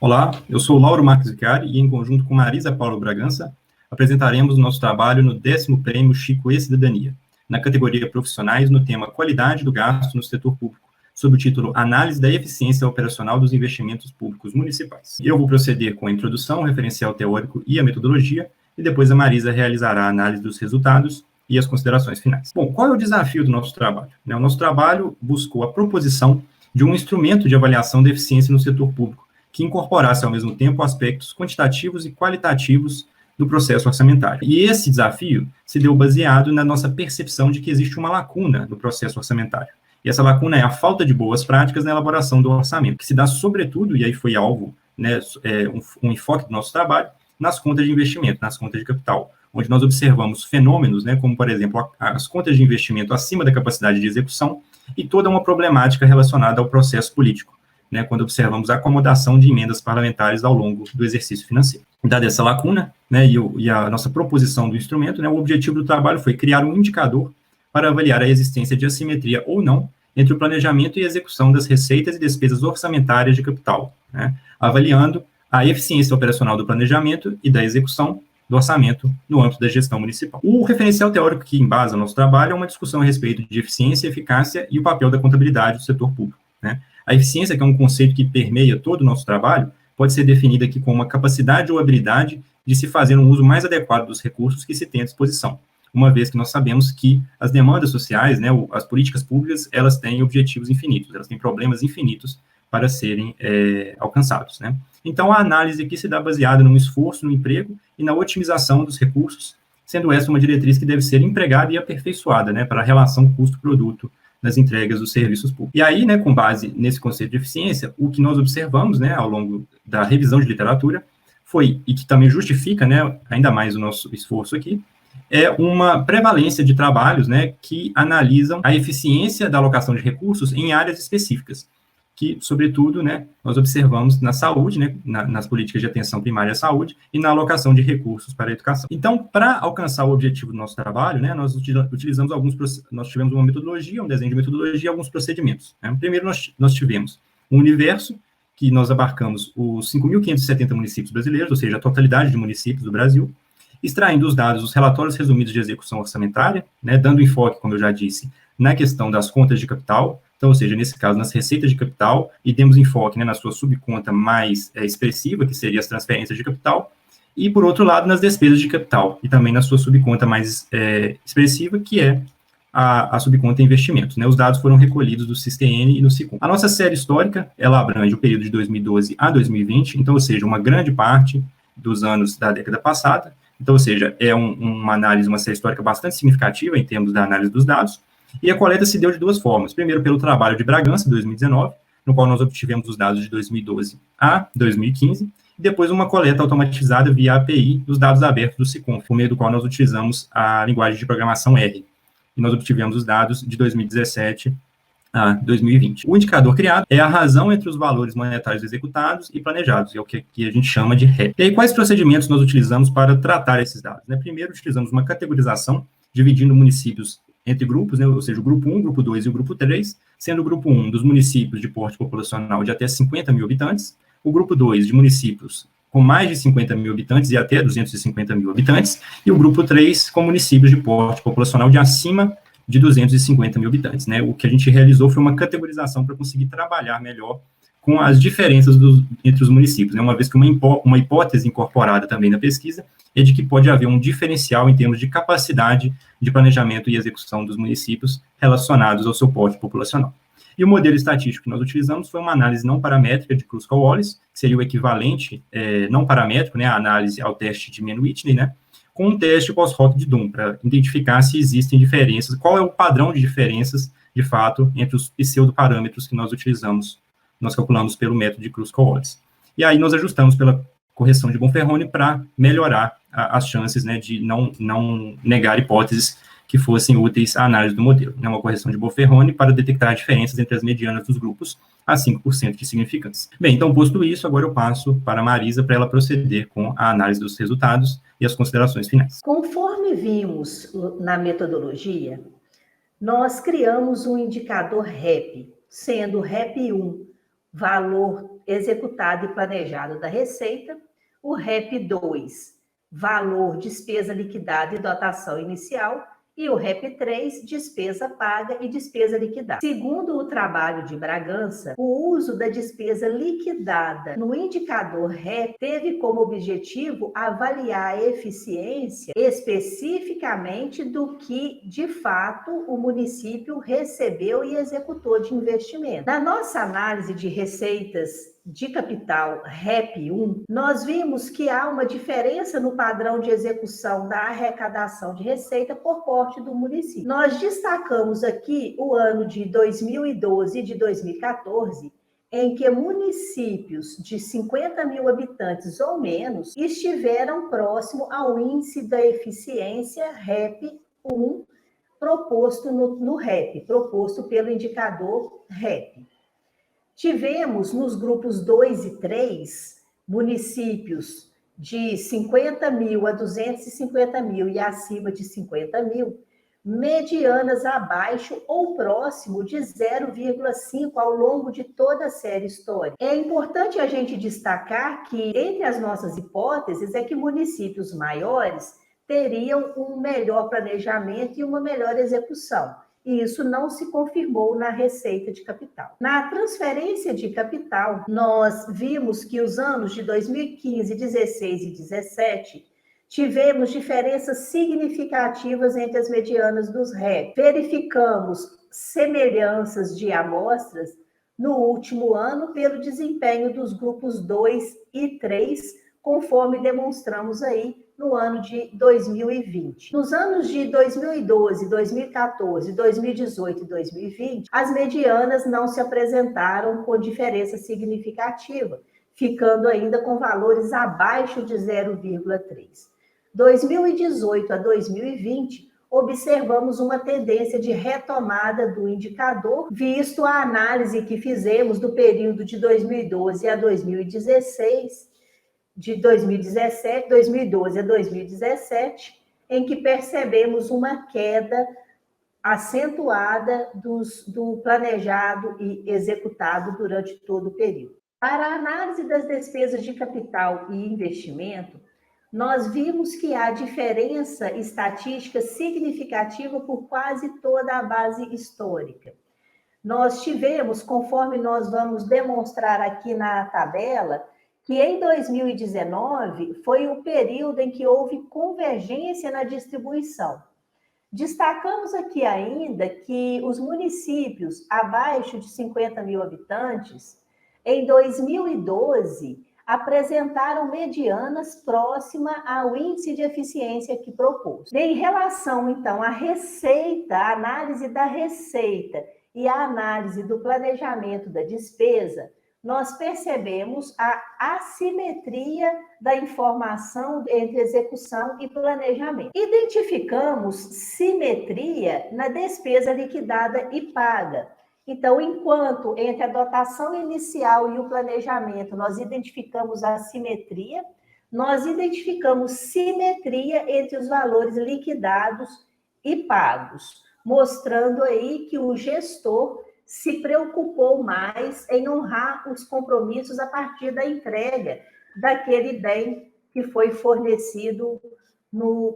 Olá, eu sou Lauro Marques Vicari e, em conjunto com Marisa Paulo Bragança, apresentaremos o nosso trabalho no 10º Prêmio Chico e Cidadania, na categoria Profissionais, no tema Qualidade do Gasto no Setor Público, sob o título Análise da Eficiência Operacional dos Investimentos Públicos Municipais. Eu vou proceder com a introdução, o referencial teórico e a metodologia, e depois a Marisa realizará a análise dos resultados e as considerações finais. Bom, qual é o desafio do nosso trabalho? O nosso trabalho buscou a proposição de um instrumento de avaliação da eficiência no setor público, que incorporasse, ao mesmo tempo, aspectos quantitativos e qualitativos do processo orçamentário. E esse desafio se deu baseado na nossa percepção de que existe uma lacuna no processo orçamentário. E essa lacuna é a falta de boas práticas na elaboração do orçamento, que se dá, sobretudo, e aí foi alvo, um enfoque do nosso trabalho, nas contas de investimento, nas contas de capital, onde nós observamos fenômenos, como, por exemplo, as contas de investimento acima da capacidade de execução e toda uma problemática relacionada ao processo político, quando observamos a acomodação de emendas parlamentares ao longo do exercício financeiro. Dada essa lacuna, e a nossa proposição do instrumento, o objetivo do trabalho foi criar um indicador para avaliar a existência de assimetria ou não entre o planejamento e execução das receitas e despesas orçamentárias de capital, avaliando a eficiência operacional do planejamento e da execução do orçamento no âmbito da gestão municipal. O referencial teórico que embasa o nosso trabalho é uma discussão a respeito de eficiência, eficácia e o papel da contabilidade do setor público. A eficiência, que é um conceito que permeia todo o nosso trabalho, pode ser definida aqui como uma capacidade ou habilidade de se fazer um uso mais adequado dos recursos que se tem à disposição, uma vez que nós sabemos que as demandas sociais, as políticas públicas, elas têm objetivos infinitos, elas têm problemas infinitos para serem alcançados. Então, a análise aqui se dá baseada no esforço, no emprego e na otimização dos recursos, sendo essa uma diretriz que deve ser empregada e aperfeiçoada, para a relação custo-produto nas entregas dos serviços públicos. E aí, com base nesse conceito de eficiência, o que nós observamos, ao longo da revisão de literatura, foi, e que também justifica, ainda mais o nosso esforço aqui, é uma prevalência de trabalhos, que analisam a eficiência da alocação de recursos em áreas específicas, que, sobretudo, nós observamos na saúde, nas políticas de atenção primária à saúde e na alocação de recursos para a educação. Então, para alcançar o objetivo do nosso trabalho, nós utilizamos nós tivemos uma metodologia, um desenho de metodologia e alguns procedimentos. Primeiro, nós tivemos um universo que nós abarcamos os 5.570 municípios brasileiros, ou seja, a totalidade de municípios do Brasil, extraindo os dados dos relatórios resumidos de execução orçamentária, dando enfoque, como eu já disse, na questão das contas de capital, então, ou seja, nesse caso, nas receitas de capital, e demos enfoque na sua subconta mais expressiva, que seria as transferências de capital, e, por outro lado, nas despesas de capital, e também na sua subconta mais expressiva, que é a subconta investimentos. Os dados foram recolhidos do SISTN e do SICOM. A nossa série histórica, ela abrange o período de 2012 a 2020, então, ou seja, uma grande parte dos anos da década passada, então, ou seja, é uma análise, uma série histórica bastante significativa em termos da análise dos dados, e a coleta se deu de duas formas. Primeiro, pelo trabalho de Bragança, 2019, no qual nós obtivemos os dados de 2012 a 2015, e depois uma coleta automatizada via API dos dados abertos do SICOM, por meio do qual nós utilizamos a linguagem de programação R, e nós obtivemos os dados de 2017 a 2020. O indicador criado é a razão entre os valores monetários executados e planejados, é o que a gente chama de REP. E aí, quais procedimentos nós utilizamos para tratar esses dados? Primeiro, utilizamos uma categorização, dividindo municípios entre grupos, ou seja, o grupo 1, o grupo 2 e o grupo 3, sendo o grupo 1 dos municípios de porte populacional de até 50 mil habitantes, o grupo 2 de municípios com mais de 50 mil habitantes e até 250 mil habitantes, e o grupo 3 com municípios de porte populacional de acima de 250 mil habitantes. O que a gente realizou foi uma categorização para conseguir trabalhar melhor com as diferenças entre os municípios, uma vez que uma hipótese incorporada também na pesquisa é de que pode haver um diferencial em termos de capacidade de planejamento e execução dos municípios relacionados ao seu porte populacional. E o modelo estatístico que nós utilizamos foi uma análise não paramétrica de Kruskal-Wallis, que seria o equivalente não paramétrico, a análise ao teste de Mann-Whitney, com um teste pós-hoc de Doom, para identificar se existem diferenças, qual é o padrão de diferenças, de fato, entre os pseudoparâmetros que nós utilizamos, nós calculamos pelo método de Kruskal-Wallis. E aí nós ajustamos pela correção de Bonferroni para melhorar as chances de não negar hipóteses que fossem úteis à análise do modelo. Uma correção de Bonferroni para detectar diferenças entre as medianas dos grupos a 5% de significância. Bem, então, posto isso, agora eu passo para a Marisa para ela proceder com a análise dos resultados e as considerações finais. Conforme vimos na metodologia, nós criamos um indicador REP, sendo REP1 valor executado e planejado da Receita, o REP 2, valor, despesa liquidada e dotação inicial, e o REP 3, despesa paga e despesa liquidada. Segundo o trabalho de Bragança, o uso da despesa liquidada no indicador REP teve como objetivo avaliar a eficiência especificamente do que, de fato, o município recebeu e executou de investimento. Na nossa análise de receitas de capital REP 1, nós vimos que há uma diferença no padrão de execução da arrecadação de receita por parte do município. Nós destacamos aqui o ano de 2012 e de 2014, em que municípios de 50 mil habitantes ou menos estiveram próximo ao índice da eficiência REP 1 proposto no REP, proposto pelo indicador REP. Tivemos nos grupos 2 e 3 municípios de 50 mil a 250 mil e acima de 50 mil, medianas abaixo ou próximo de 0,5 ao longo de toda a série histórica. É importante a gente destacar que, entre as nossas hipóteses, é que municípios maiores teriam um melhor planejamento e uma melhor execução. E isso não se confirmou na receita de capital. Na transferência de capital, nós vimos que os anos de 2015, 16 e 17 tivemos diferenças significativas entre as medianas dos REP. Verificamos semelhanças de amostras no último ano pelo desempenho dos grupos 2 e 3, conforme demonstramos aí no ano de 2020. Nos anos de 2012, 2014, 2018 e 2020, as medianas não se apresentaram com diferença significativa, ficando ainda com valores abaixo de 0,3. 2018 a 2020, observamos uma tendência de retomada do indicador, visto a análise que fizemos do período de 2012 a 2016, de 2012 a 2017, em que percebemos uma queda acentuada do planejado e executado durante todo o período. Para a análise das despesas de capital e investimento, nós vimos que há diferença estatística significativa por quase toda a base histórica. Nós tivemos, conforme nós vamos demonstrar aqui na tabela, que em 2019 foi o período em que houve convergência na distribuição. Destacamos aqui ainda que os municípios abaixo de 50 mil habitantes, em 2012, apresentaram medianas próximas ao índice de eficiência que propôs. Em relação, então, à receita, a análise da receita e a análise do planejamento da despesa, nós percebemos a assimetria da informação entre execução e planejamento. Identificamos simetria na despesa liquidada e paga. Então, enquanto entre a dotação inicial e o planejamento nós identificamos a simetria, nós identificamos simetria entre os valores liquidados e pagos, mostrando aí que o gestor se preocupou mais em honrar os compromissos a partir da entrega daquele bem que foi fornecido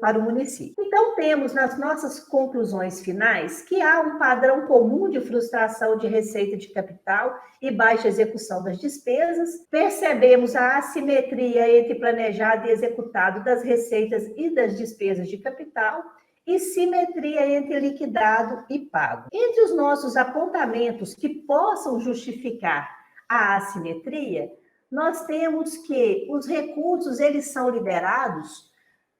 para o município. Então, temos nas nossas conclusões finais que há um padrão comum de frustração de receita de capital e baixa execução das despesas. Percebemos a assimetria entre planejado e executado das receitas e das despesas de capital e simetria entre liquidado e pago. Entre os nossos apontamentos que possam justificar a assimetria, nós temos que os recursos eles são liberados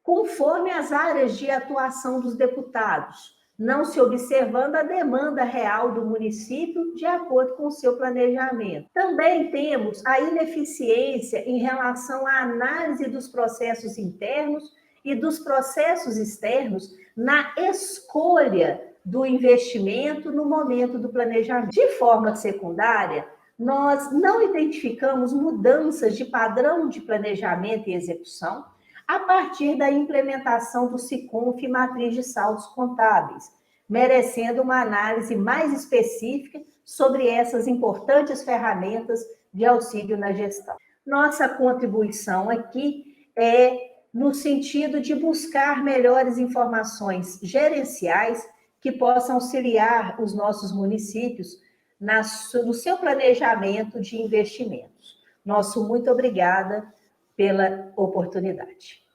conforme as áreas de atuação dos deputados, não se observando a demanda real do município de acordo com o seu planejamento. Também temos a ineficiência em relação à análise dos processos internos e dos processos externos na escolha do investimento no momento do planejamento. De forma secundária, nós não identificamos mudanças de padrão de planejamento e execução a partir da implementação do SICONF e matriz de saldos contábeis, merecendo uma análise mais específica sobre essas importantes ferramentas de auxílio na gestão. Nossa contribuição aqui é no sentido de buscar melhores informações gerenciais que possam auxiliar os nossos municípios no seu planejamento de investimentos. Nosso muito obrigada pela oportunidade.